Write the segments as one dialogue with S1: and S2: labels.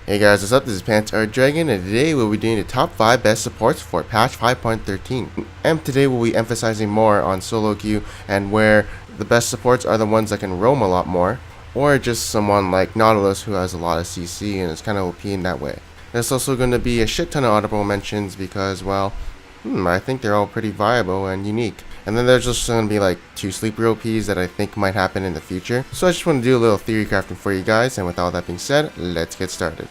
S1: Hey guys, what's up? This is Pants Art Dragon, and today we'll be doing the top 5 best supports for patch 5.13. And today we'll be emphasizing more on solo queue and where the best supports are the ones that can roam a lot more, or just someone like Nautilus who has a lot of CC and is kind of OP in that way. There's also going to be a shit ton of audible mentions because, well, I think they're all pretty viable and unique. And then there's just going to be like 2 sleeper OPs that I think might happen in the future. So I just want to do a little theory crafting for you guys, and with all that being said, let's get started.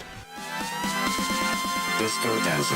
S2: Disco Dancer.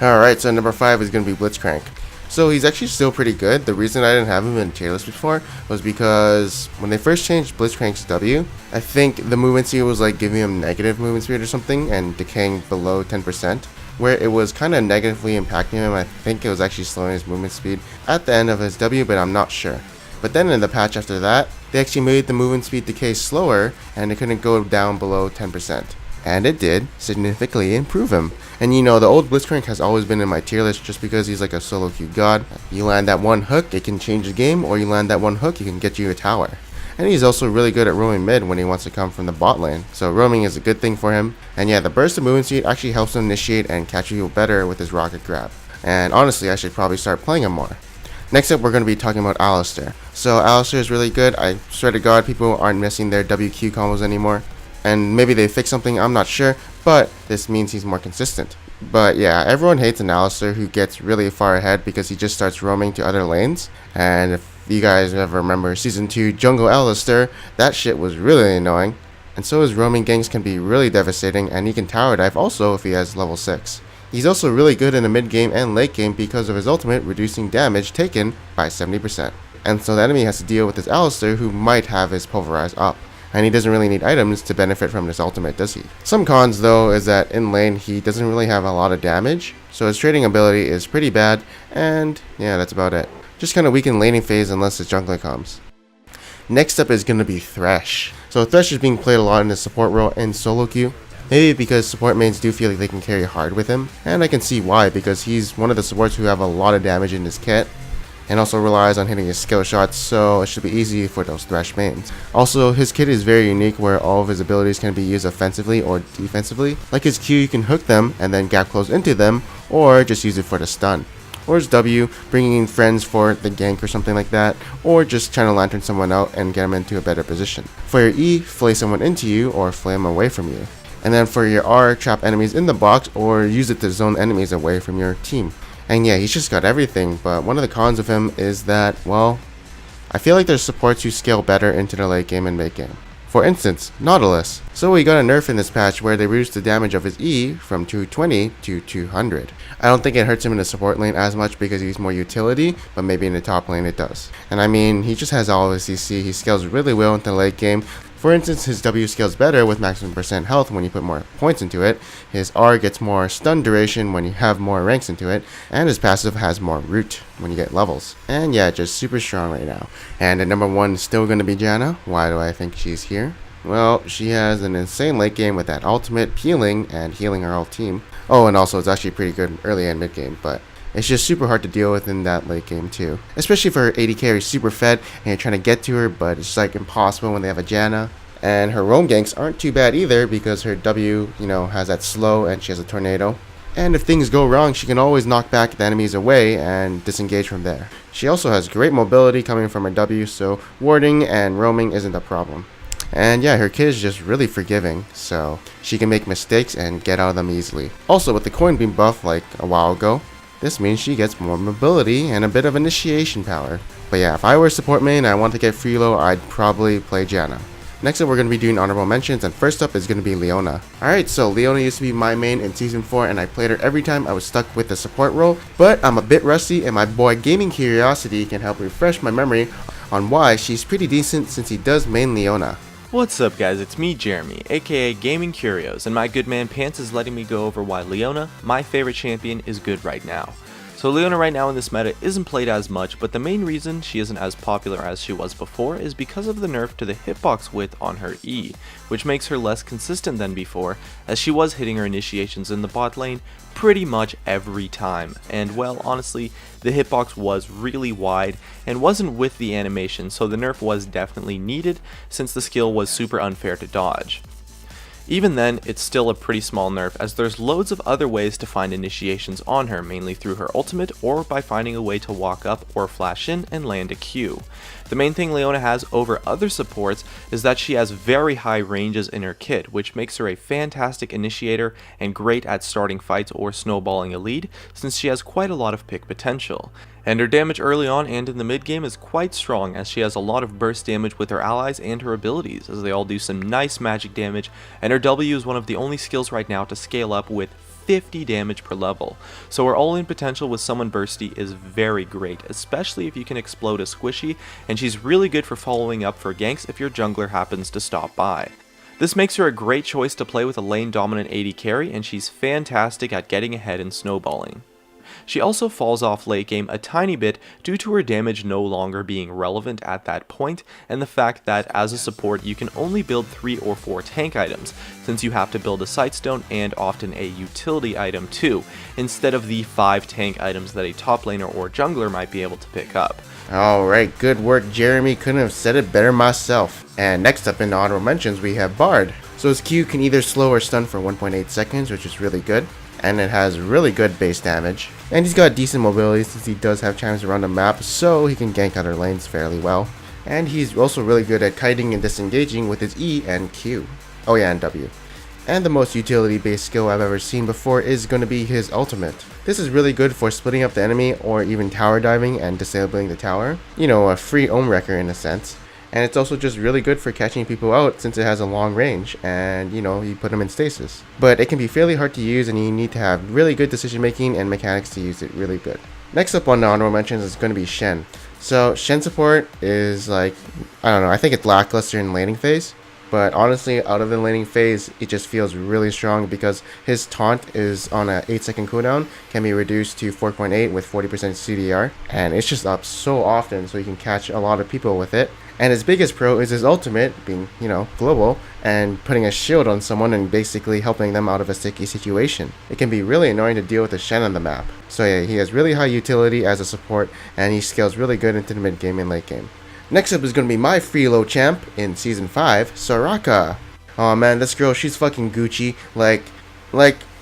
S1: Alright, so number 5 is going to be Blitzcrank. So he's actually still pretty good. The reason I didn't have him in tier list before was because when they first changed Blitzcrank's W, I think the movement speed was like giving him negative movement speed or something and decaying below 10%, where it was kind of negatively impacting him. I think it was actually slowing his movement speed at the end of his W, but I'm not sure. But then in the patch after that, they actually made the movement speed decay slower and it couldn't go down below 10%. And it did significantly improve him. And you know, the old Blitzcrank has always been in my tier list just because he's like a solo queue god. You land that one hook, it can change the game, or you land that one hook, it can get you a tower. And he's also really good at roaming mid when he wants to come from the bot lane. So roaming is a good thing for him. And yeah, the burst of movement speed actually helps him initiate and catch you better with his rocket grab. And honestly, I should probably start playing him more. Next up, we're going to be talking about Alistar. So Alistar is really good. I swear to God, people aren't missing their WQ combos anymore. And maybe they fixed something, I'm not sure, but this means he's more consistent. But yeah, everyone hates an Alistar who gets really far ahead because he just starts roaming to other lanes. And if you guys ever remember Season 2 Jungle Alistar, that shit was really annoying. And so his roaming ganks can be really devastating, and he can tower dive also if he has level 6. He's also really good in the mid game and late game because of his ultimate reducing damage taken by 70%. And so the enemy has to deal with this Alistar who might have his pulverize up. And he doesn't really need items to benefit from this ultimate, does he? Some cons though is that in lane he doesn't really have a lot of damage, so his trading ability is pretty bad, and yeah, that's about it. Just kind of weak in laning phase unless his jungler comes. Next up is going to be Thresh. So Thresh is being played a lot in the support role in solo queue. Maybe because support mains do feel like they can carry hard with him, and I can see why, because he's one of the supports who have a lot of damage in his kit, and also relies on hitting his skill shots, so it should be easy for those Thresh mains. Also, his kit is very unique where all of his abilities can be used offensively or defensively. Like his Q, you can hook them and then gap close into them, or just use it for the stun. Or his W, bringing in friends for the gank or something like that, or just trying to lantern someone out and get them into a better position. For your E, flay someone into you or flay them away from you. And then for your R, trap enemies in the box or use it to zone enemies away from your team. And yeah, he's just got everything, but one of the cons of him is that, well, I feel like there's supports who scale better into the late game and mid game. For instance, Nautilus. So we got a nerf in this patch where they reduced the damage of his E from 220 to 200. I don't think it hurts him in the support lane as much because he's more utility, but maybe in the top lane it does. And I mean, he just has all of his CC, he scales really well into the late game. For instance, his W scales better with maximum % health when you put more points into it, his R gets more stun duration when you have more ranks into it, and his passive has more root when you get levels. And yeah, just super strong right now. And at number 1 is still going to be Janna. Why do I think she's here? Well, she has an insane late game with that ultimate peeling and healing her whole team. Oh, and also it's actually pretty good early and mid game, but it's just super hard to deal with in that late game too. Especially for her AD carry super fed and you're trying to get to her, but it's like impossible when they have a Janna. And her roam ganks aren't too bad either because her W, has that slow and she has a tornado. And if things go wrong, she can always knock back the enemies away and disengage from there. She also has great mobility coming from her W, so warding and roaming isn't a problem. And yeah, her kit is just really forgiving, so she can make mistakes and get out of them easily. Also, with the coin beam buff like a while ago, this means she gets more mobility and a bit of initiation power. But yeah, if I were a support main and I want to get free low, I'd probably play Janna. Next up, we're going to be doing honorable mentions, and first up is going to be Leona. Alright, so Leona used to be my main in Season 4, and I played her every time I was stuck with the support role, but I'm a bit rusty, and my boy Gaming Curiosity can help refresh my memory on why she's pretty decent since he does main Leona.
S3: What's up guys, it's me Jeremy, aka Gaming Curios, and my good man Pants is letting me go over why Leona, my favorite champion, is good right now. So Leona right now in this meta isn't played as much, but the main reason she isn't as popular as she was before is because of the nerf to the hitbox width on her E, which makes her less consistent than before, as she was hitting her initiations in the bot lane pretty much every time. And well, honestly, the hitbox was really wide and wasn't with the animation, so the nerf was definitely needed since the skill was super unfair to dodge. Even then, it's still a pretty small nerf, as there's loads of other ways to find initiations on her, mainly through her ultimate or by finding a way to walk up or flash in and land a Q. The main thing Leona has over other supports is that she has very high ranges in her kit, which makes her a fantastic initiator and great at starting fights or snowballing a lead, since she has quite a lot of pick potential. And her damage early on and in the mid game is quite strong, as she has a lot of burst damage with her allies and her abilities, as they all do some nice magic damage, and her W is one of the only skills right now to scale up with 50 damage per level. So her all-in potential with someone bursty is very great, especially if you can explode a squishy, and she's really good for following up for ganks if your jungler happens to stop by. This makes her a great choice to play with a lane dominant AD carry, and she's fantastic at getting ahead and snowballing. She also falls off late game a tiny bit due to her damage no longer being relevant at that point, and the fact that as a support you can only build 3 or 4 tank items, since you have to build a sightstone and often a utility item too, instead of the 5 tank items that a top laner or jungler might be able to pick up.
S1: Alright, good work Jeremy, couldn't have said it better myself. And next up in the honorable mentions we have Bard. So his Q can either slow or stun for 1.8 seconds, which is really good. And it has really good base damage, and he's got decent mobility since he does have chimes around the map, so he can gank other lanes fairly well. And he's also really good at kiting and disengaging with his E and Q. Oh yeah, and W. And the most utility based skill I've ever seen before is going to be his ultimate. This is really good for splitting up the enemy or even tower diving and disabling the tower. You know, a free ohm wrecker in a sense. And it's also just really good for catching people out since it has a long range and, you know, you put them in stasis. But it can be fairly hard to use and you need to have really good decision making and mechanics to use it really good. Next up on the honorable mentions is going to be Shen. So Shen support is like, I don't know, I think it's lackluster in laning phase. But honestly, out of the laning phase, it just feels really strong because his taunt is on a 8-second cooldown, can be reduced to 4.8 with 40% CDR, and it's just up so often so you can catch a lot of people with it. And his biggest pro is his ultimate, being, you know, global, and putting a shield on someone and basically helping them out of a sticky situation. It can be really annoying to deal with a Shen on the map. So yeah, he has really high utility as a support, and he scales really good into the mid game and late game. Next up is going to be my freelo champ in Season 5, Soraka. Oh man, this girl, she's fucking Gucci. Like,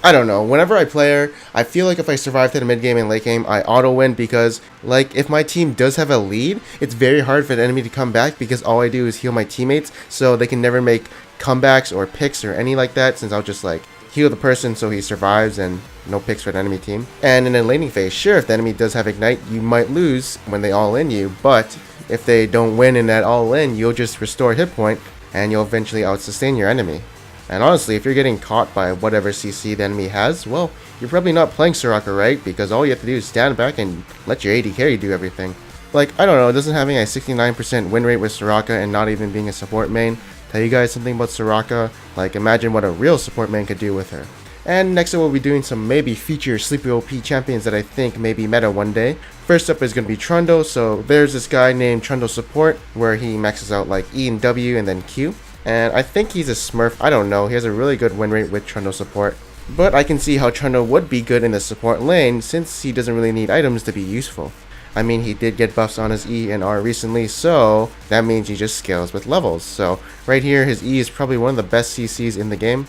S1: I don't know, whenever I play her, I feel like if I survive to the mid game and late game, I auto win because, like, if my team does have a lead, it's very hard for the enemy to come back because all I do is heal my teammates, so they can never make comebacks or picks or any like that, since I'll just, like, heal the person so he survives and no picks for the enemy team. And in a laning phase, sure, if the enemy does have Ignite, you might lose when they all in you, but if they don't win in that all in, you'll just restore hit point and you'll eventually out-sustain your enemy. And honestly, if you're getting caught by whatever CC the enemy has, well, you're probably not playing Soraka right, because all you have to do is stand back and let your AD carry do everything. Like, I don't know, doesn't having a 69% win rate with Soraka and not even being a support main tell you guys something about Soraka? Like, imagine what a real support main could do with her. And next up we'll be doing some maybe feature sleepy OP champions that I think may be meta one day. First up is going to be Trundle, so there's this guy named Trundle Support, where he maxes out like E and W and then Q. And I think he's a smurf, I don't know, he has a really good win rate with Trundle Support. But I can see how Trundle would be good in the support lane since he doesn't really need items to be useful. I mean, he did get buffs on his E and R recently, so that means he just scales with levels. So right here, his E is probably one of the best CCs in the game.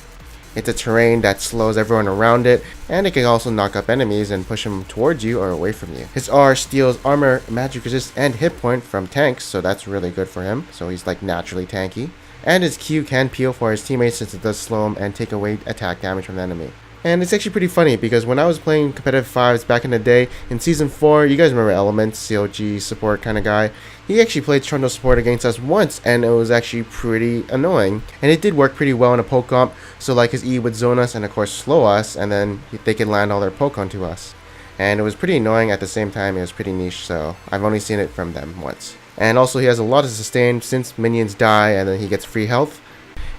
S1: It's a terrain that slows everyone around it, and it can also knock up enemies and push them towards you or away from you. His R steals armor, magic resist, and hit point from tanks, so that's really good for him, so he's like naturally tanky. And his Q can peel for his teammates since it does slow him and take away attack damage from the enemy. And it's actually pretty funny because when I was playing competitive 5s back in the day, in Season 4, you guys remember Elements, COG support kind of guy, he actually played Trundle support against us once and it was actually pretty annoying. And it did work pretty well in a poke comp, so like his E would zone us and of course slow us, and then they could land all their poke onto us. And it was pretty annoying, at the same time it was pretty niche, so I've only seen it from them once. And also he has a lot of sustain since minions die and then he gets free health.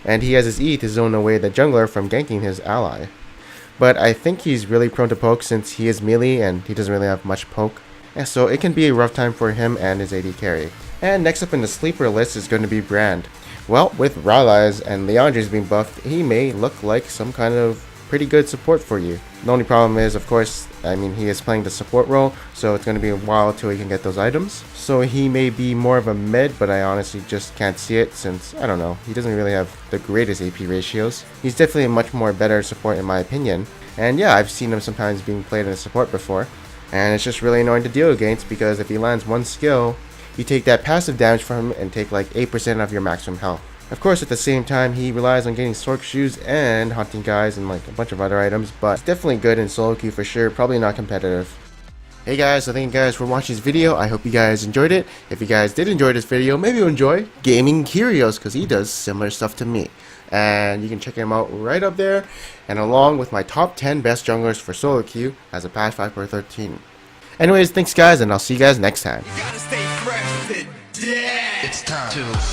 S1: And he has his E to zone away the jungler from ganking his ally. but I think he's really prone to poke since he is melee and he doesn't really have much poke. And so it can be a rough time for him and his AD carry. And next up in the sleeper list is going to be Brand. Well, with Rylai's and Leandre's being buffed, he may look like some kind of pretty good support for you. The only problem is, of course, he is playing the support role, so it's going to be a while till he can get those items. So he may be more of a mid, but I honestly just can't see it since, I don't know, he doesn't really have the greatest AP ratios. He's definitely a much more better support in my opinion. And yeah, I've seen him sometimes being played in a support before. And it's just really annoying to deal against because if he lands one skill, you take that passive damage from him and take like 8% of your maximum health. Of course, at the same time, he relies on getting Sork shoes and hunting guys and like a bunch of other items, but it's definitely good in solo queue for sure, probably not competitive. Hey guys, so thank you guys for watching this video. I hope you guys enjoyed it. If you guys did enjoy this video, maybe you'll enjoy gaming Curios because he does similar stuff to me. And you can check him out right up there, and along with my top 10 best junglers for solo queue as a patch 5.13. Anyways, thanks guys, and I'll see you guys next time.
S2: It's time to